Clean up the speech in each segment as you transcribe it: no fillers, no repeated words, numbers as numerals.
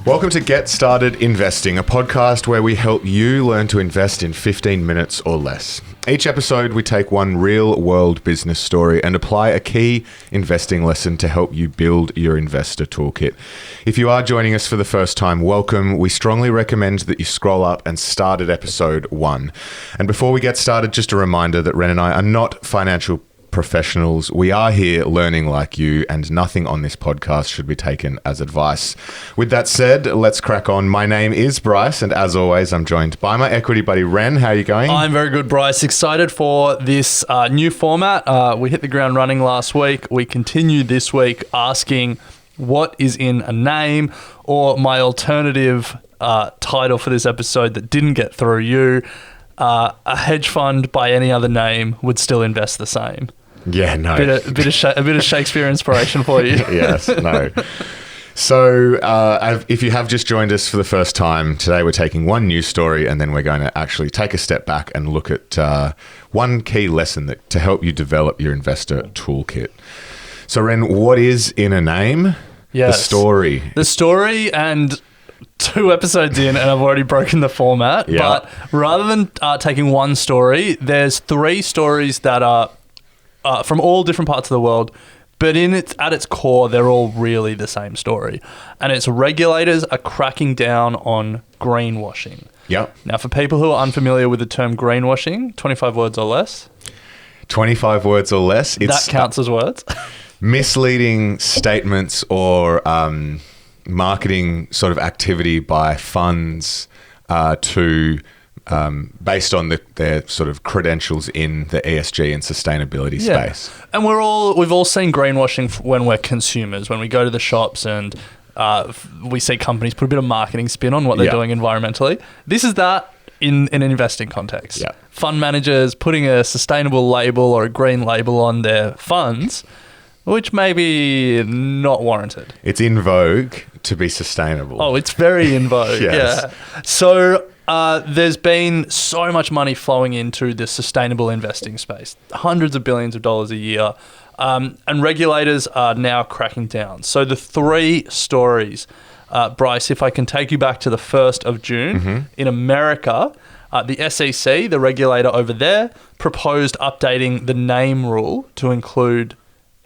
Welcome to Get Started Investing, a podcast where we help you learn to invest in 15 minutes or less. Each episode, we take one real-world business story and apply a key investing lesson to help you build your investor toolkit. If you are joining us for the first time, welcome. We strongly recommend that you scroll up and start at episode 1. And before we get started, just a reminder that Ren and I are not financial professionals. We are here learning like you, and nothing on this podcast should be taken as advice. With that said, let's crack on. My name is Bryce, and as always, I'm joined by my equity buddy, Ren. How are you going? I'm very good, Bryce. Excited for this new format. We hit the ground running last week. We continue this week asking what is in a name, or my alternative title for this episode that didn't get through you. A hedge fund by any other name would still invest the same. Yeah, no. A bit of Shakespeare inspiration for you. Yes, no. So if you have just joined us for the first time, today we're taking one news story and then we're going to actually take a step back and look at one key lesson to help you develop your investor toolkit. So Ren, what is in a name? Yes. The story, and 2 episodes in and I've already broken the format. Yeah. But rather than taking one story, there's 3 stories that are from all different parts of the world, but at its core, they're all really the same story. And it's regulators are cracking down on greenwashing. Yep. Now, for people who are unfamiliar with the term greenwashing, 25 words or less. 25 words or less. That counts as words. Misleading statements or marketing sort of activity by funds based on their sort of credentials in the ESG and sustainability space. And we've all seen greenwashing when we're consumers, when we go to the shops and we see companies put a bit of marketing spin on what they're doing environmentally. This is that in an investing context. Yeah. Fund managers putting a sustainable label or a green label on their funds, which may be not warranted. It's in vogue to be sustainable. Oh, it's very in vogue. Yes. Yeah. So there's been so much money flowing into the sustainable investing space, hundreds of billions of dollars a year, and regulators are now cracking down. So the 3 stories, Bryce, if I can take you back to the 1st of June, in America, the SEC, the regulator over there, proposed updating the name rule to include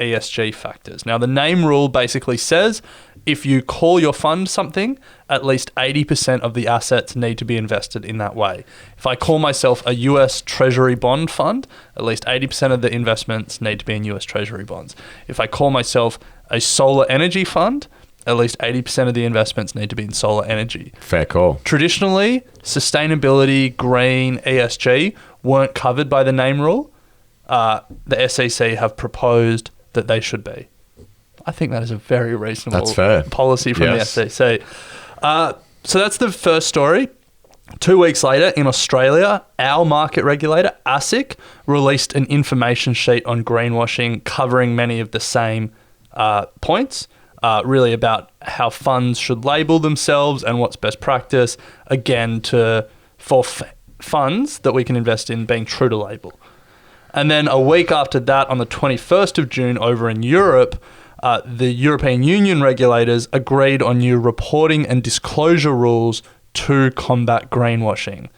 ESG factors. Now, the name rule basically says if you call your fund something, at least 80% of the assets need to be invested in that way. If I call myself a US Treasury bond fund, at least 80% of the investments need to be in US Treasury bonds. If I call myself a solar energy fund, at least 80% of the investments need to be in solar energy. Fair call. Traditionally, sustainability, green, ESG weren't covered by the name rule. The SEC have proposed that they should be. I think that is a very reasonable policy from the SEC. So that's the first story. 2 weeks later, in Australia, our market regulator, ASIC, released an information sheet on greenwashing covering many of the same points, really about how funds should label themselves and what's best practice, again, for funds that we can invest in being true to label. And then a week after that, on the 21st of June over in Europe, the European Union regulators agreed on new reporting and disclosure rules to combat greenwashing.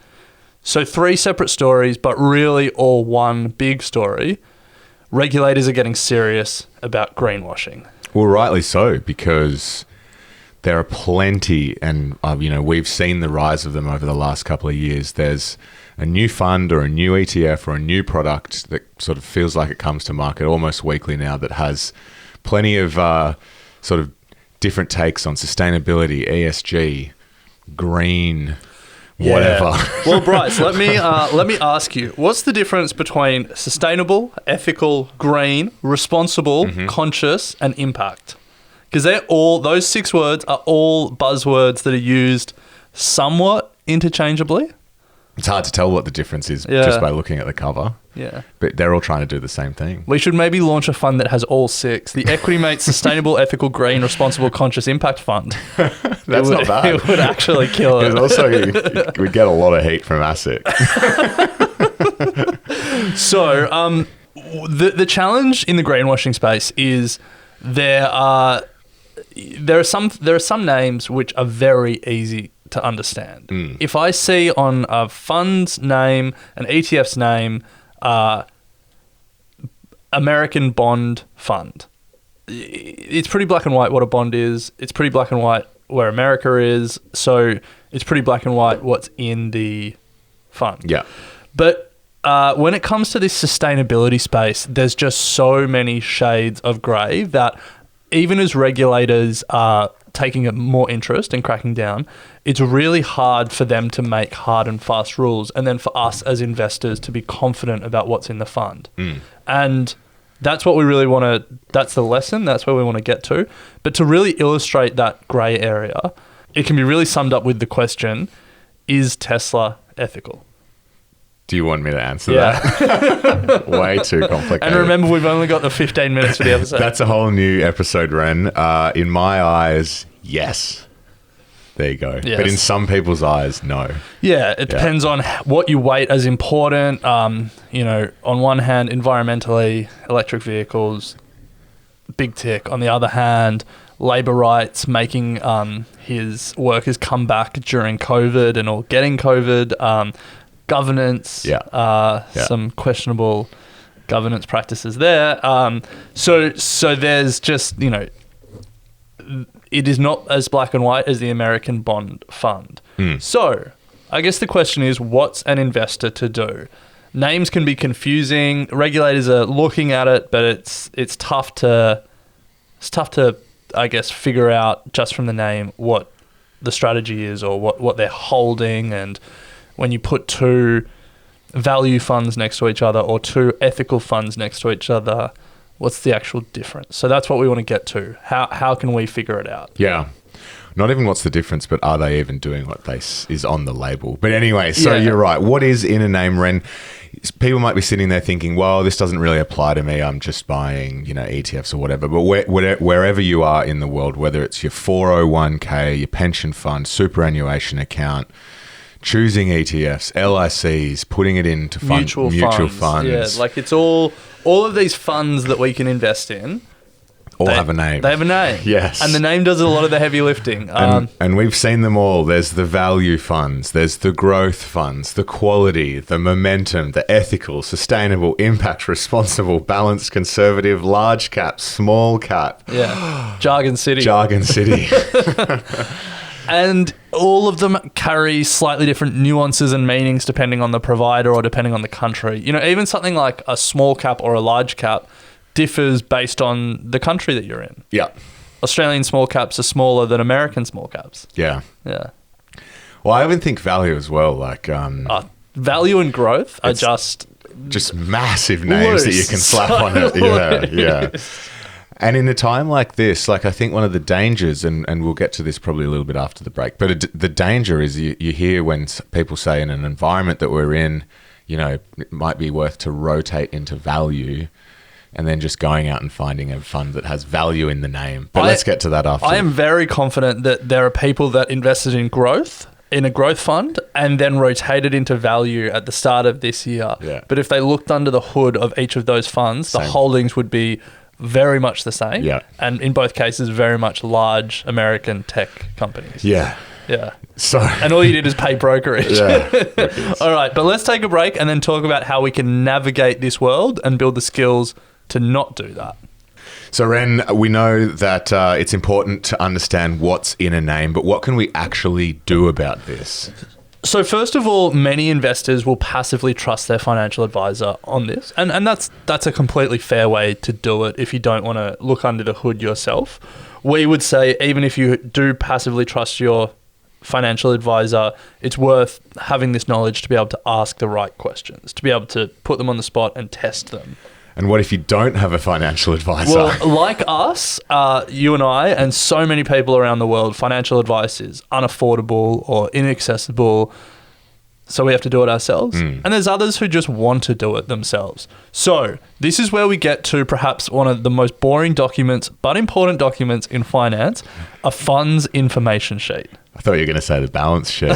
So 3 separate stories, but really all one big story. Regulators are getting serious about greenwashing. Well, rightly so, because there are plenty, and we've seen the rise of them over the last couple of years. There's a new fund or a new ETF or a new product that sort of feels like it comes to market almost weekly now that has plenty of sort of different takes on sustainability, ESG, green, whatever. Well, Bryce, let me ask you, what's the difference between sustainable, ethical, green, responsible, conscious, and impact? Because those 6 words are all buzzwords that are used somewhat interchangeably. It's hard to tell what the difference is just by looking at the cover. Yeah. But they're all trying to do the same thing. We should maybe launch a fund that has all 6. The Equity Mate Sustainable, Ethical, Green, Responsible, Conscious Impact Fund. That's not bad. It would actually kill it. Also, we get a lot of heat from ASIC. So, the challenge in the greenwashing space is there are there are some names which are very easy to understand. If I see on a fund's name, an ETF's name, American Bond Fund, it's pretty black and white what a bond is. It's pretty black and white where America is. So it's pretty black and white what's in the fund. Yeah. But when it comes to this sustainability space, there's just so many shades of grey that even as regulators are taking a more interest in cracking down, it's really hard for them to make hard and fast rules, and then for us as investors to be confident about what's in the fund. And that's what we really want to, that's the lesson, that's where we want to get to. But to really illustrate that grey area, it can be really summed up with the question, is Tesla ethical? Do you want me to answer that? Way too complicated. And remember, we've only got the 15 minutes for the episode. That's a whole new episode, Ren. In my eyes, yes. There you go. Yes. But in some people's eyes, no. Yeah, it depends on what you weight as important. You know, on one hand, environmentally, electric vehicles, big tick. On the other hand, labour rights, making his workers come back during COVID and or getting COVID. Governance, some questionable governance practices there. So there's just, you know, it is not as black and white as the American Bond Fund. So I guess the question is, what's an investor to do? Names can be confusing. Regulators are looking at it, but it's tough to I guess figure out just from the name what the strategy is or what they're holding. And when you put two value funds next to each other or two ethical funds next to each other, what's the actual difference? So that's what we want to get to. How can we figure it out? Yeah. Not even what's the difference, but are they even doing what is on the label? But anyway, so you're right. What is in a name, Ren? People might be sitting there thinking, well, this doesn't really apply to me. I'm just buying, ETFs or whatever. But wherever you are in the world, whether it's your 401k, your pension fund, superannuation account, choosing ETFs, LICs, putting it into mutual funds. Yeah, like it's all of these funds that we can invest in. All have a name. They have a name. Yes. And the name does a lot of the heavy lifting. And we've seen them all. There's the value funds. There's the growth funds, the quality, the momentum, the ethical, sustainable, impact, responsible, balanced, conservative, large cap, small cap. Yeah. Jargon City. And all of them carry slightly different nuances and meanings depending on the provider or depending on the country. Even something like a small cap or a large cap differs based on the country that you're in. Yeah. Australian small caps are smaller than American small caps. Yeah. Yeah. Well, I even think value as well. Like value and growth are just massive names that you can slap on it. Yeah. And in a time like this, like I think one of the dangers, and we'll get to this probably a little bit after the break, but the danger is you hear when people say in an environment that we're in, it might be worth to rotate into value and then just going out and finding a fund that has value in the name. But let's get to that after. I am very confident that there are people that invested in growth, in a growth fund, and then rotated into value at the start of this year. Yeah. But if they looked under the hood of each of those funds, the holdings would be very much the same. Yeah. And in both cases, very much large American tech companies. Yeah. Yeah. So, and all you did is pay brokerage. Yeah. All right. But let's take a break and then talk about how we can navigate this world and build the skills to not do that. So, Ren, we know that it's important to understand what's in a name, but what can we actually do about this? So first of all, many investors will passively trust their financial advisor on this. And that's a completely fair way to do it if you don't want to look under the hood yourself. We would say even if you do passively trust your financial advisor, it's worth having this knowledge to be able to ask the right questions, to be able to put them on the spot and test them. And what if you don't have a financial advisor? Well, like us, you and I, and so many people around the world, financial advice is unaffordable or inaccessible, so we have to do it ourselves. And there's others who just want to do it themselves. So this is where we get to perhaps one of the most boring documents, but important documents in finance, a fund's information sheet. I thought you were going to say the balance sheet.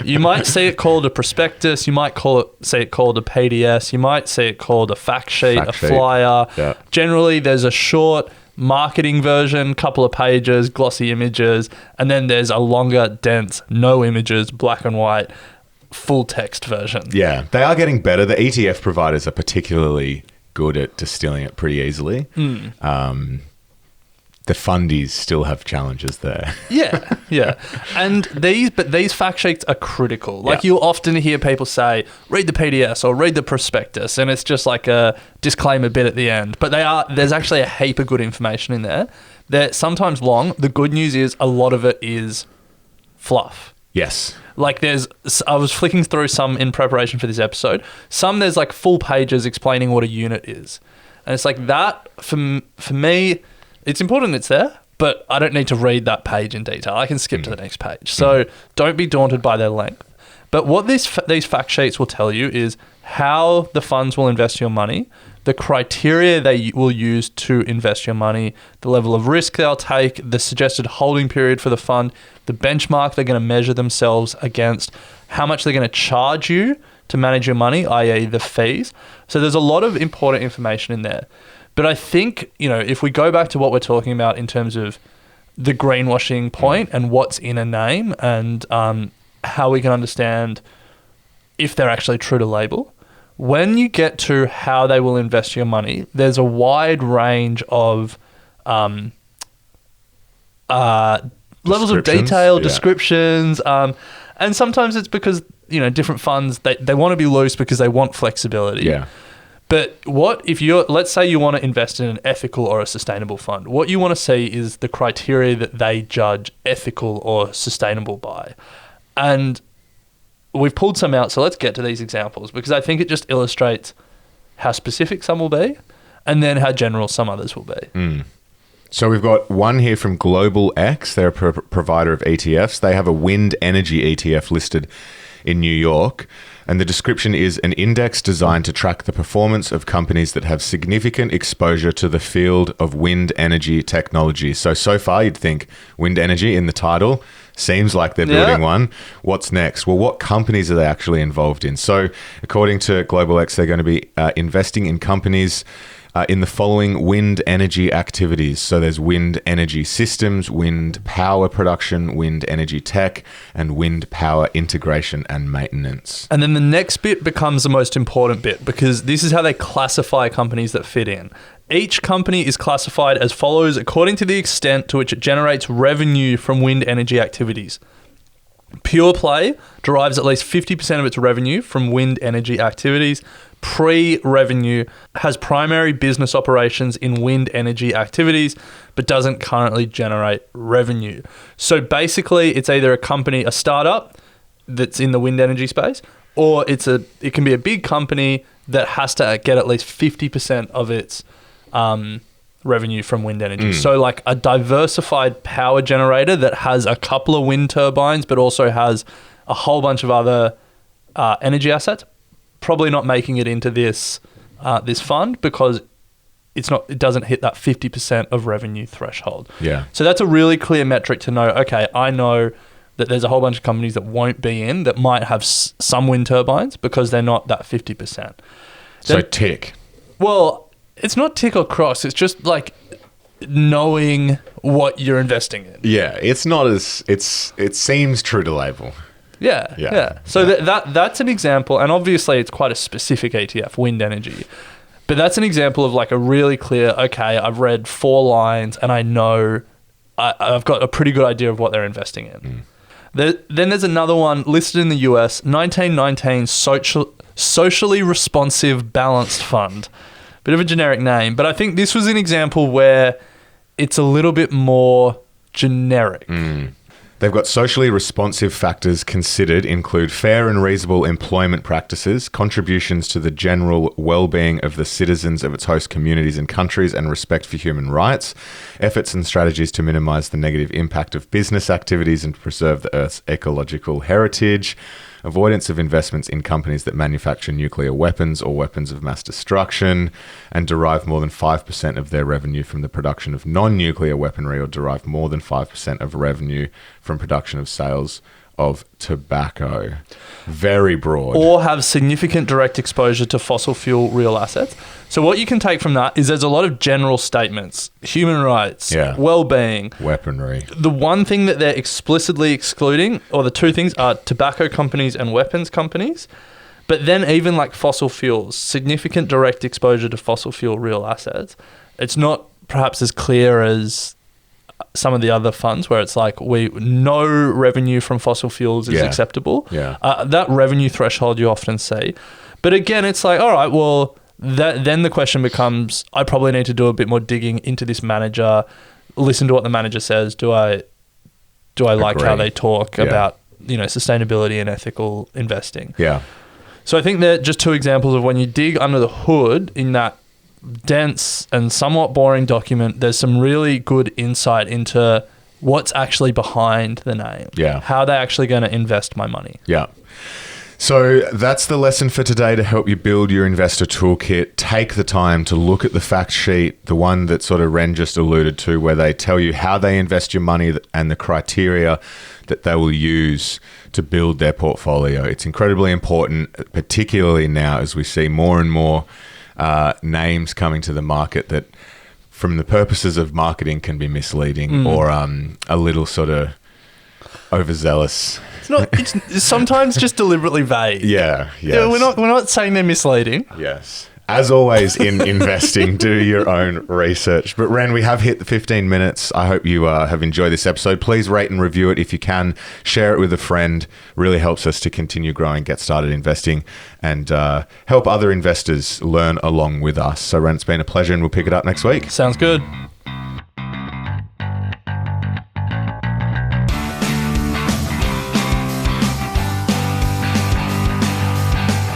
You might see it called a prospectus. You might see it called a PDS. You might see it called a fact sheet, a flyer. Yeah. Generally, there's a short marketing version, couple of pages, glossy images, and then there's a longer, dense, no images, black and white, full text version. Yeah, they are getting better. The ETF providers are particularly good at distilling it pretty easily. The fundies still have challenges there. Yeah. And these fact sheets are critical. Like you'll often hear people say, read the PDS or read the prospectus, and it's just like a disclaimer bit at the end. But there's actually a heap of good information in there. They're sometimes long. The good news is a lot of it is fluff. Yes. Like I was flicking through some in preparation for this episode. Some there's like full pages explaining what a unit is. And it's like that, for me, it's important it's there, but I don't need to read that page in detail. I can skip to the next page. So don't be daunted by their length. But what these fact sheets will tell you is how the funds will invest your money, the criteria they will use to invest your money, the level of risk they'll take, the suggested holding period for the fund, the benchmark they're going to measure themselves against, how much they're going to charge you to manage your money, i.e. the fees. So there's a lot of important information in there. But I think, if we go back to what we're talking about in terms of the greenwashing point and what's in a name and how we can understand if they're actually true to label, when you get to how they will invest your money, there's a wide range of levels of detail, descriptions, and sometimes it's because, different funds, they want to be loose because they want flexibility. Yeah. But let's say you want to invest in an ethical or a sustainable fund, what you want to see is the criteria that they judge ethical or sustainable by. And we've pulled some out, so let's get to these examples because I think it just illustrates how specific some will be and then how general some others will be. So we've got one here from Global X. They're a provider of ETFs. They have a wind energy ETF listed in New York. And the description is an index designed to track the performance of companies that have significant exposure to the field of wind energy technology. So far you'd think wind energy in the title. Seems like they're building one. What's next? Well, what companies are they actually involved in? So according to Global X, they're going to be investing in companies in the following wind energy activities. So there's wind energy systems, wind power production, wind energy tech, and wind power integration and maintenance. And then the next bit becomes the most important bit because this is how they classify companies that fit in. Each company is classified as follows according to the extent to which it generates revenue from wind energy activities. Pure Play derives at least 50% of its revenue from wind energy activities. Pre-revenue has primary business operations in wind energy activities, but doesn't currently generate revenue. So basically, it's either a startup that's in the wind energy space, or it can be a big company that has to get at least 50% of its revenue from wind energy. So like a diversified power generator that has a couple of wind turbines, but also has a whole bunch of other energy assets, probably not making it into this fund because it doesn't hit that 50% of revenue threshold. Yeah. So that's a really clear metric to know, okay, I know that there's a whole bunch of companies that won't be in that might have some wind turbines because they're not that 50%. So tick. Well, it's not tick or cross. It's just like knowing what you're investing in. Yeah, it's not as it seems true to label. Yeah. So that's an example, and obviously it's quite a specific ETF, wind energy. But that's an example of like a really clear, okay, I've read 4 lines and I know I've got a pretty good idea of what they're investing in. Then there's another one listed in the US, 1919 Socially Responsive Balanced Fund. Bit of a generic name, but I think this was an example where it's a little bit more generic. They've got socially responsive factors considered include fair and reasonable employment practices, contributions to the general well-being of the citizens of its host communities and countries, and respect for human rights, efforts and strategies to minimize the negative impact of business activities and preserve the Earth's ecological heritage, avoidance of investments in companies that manufacture nuclear weapons or weapons of mass destruction, and derive more than 5% of their revenue from the production of non-nuclear weaponry, or derive more than 5% of revenue from production of sales of tobacco. Very broad. Or have significant direct exposure to fossil fuel real assets. So what you can take from that is there's a lot of general statements, human rights, well-being, weaponry. The one thing that they're explicitly excluding, or the two things, are tobacco companies and weapons companies. But then even like fossil fuels, significant direct exposure to fossil fuel real assets. It's not perhaps as clear as some of the other funds where it's like no revenue from fossil fuels is acceptable. That revenue threshold you often see. But again, it's like, all right, well, then the question becomes, I probably need to do a bit more digging into this manager, listen to what the manager says. Do I like how they talk about, sustainability and ethical investing? Yeah. So I think they're just two examples of when you dig under the hood in that dense and somewhat boring document, there's some really good insight into what's actually behind the name. Yeah. How they're actually going to invest my money. Yeah. So that's the lesson for today to help you build your investor toolkit. Take the time to look at the fact sheet, the one that sort of Ren just alluded to, where they tell you how they invest your money and the criteria that they will use to build their portfolio. It's incredibly important, particularly now as we see more and more names coming to the market that from the purposes of marketing can be misleading or a little sort of overzealous. It's sometimes just deliberately vague. Yeah. We're not saying they're misleading. Yes. As always in investing, do your own research. But Ren, we have hit the 15 minutes. I hope you have enjoyed this episode. Please rate and review it if you can. Share it with a friend. Really helps us to continue growing, get started investing, and help other investors learn along with us. So Ren, it's been a pleasure, and we'll pick it up next week. Sounds good.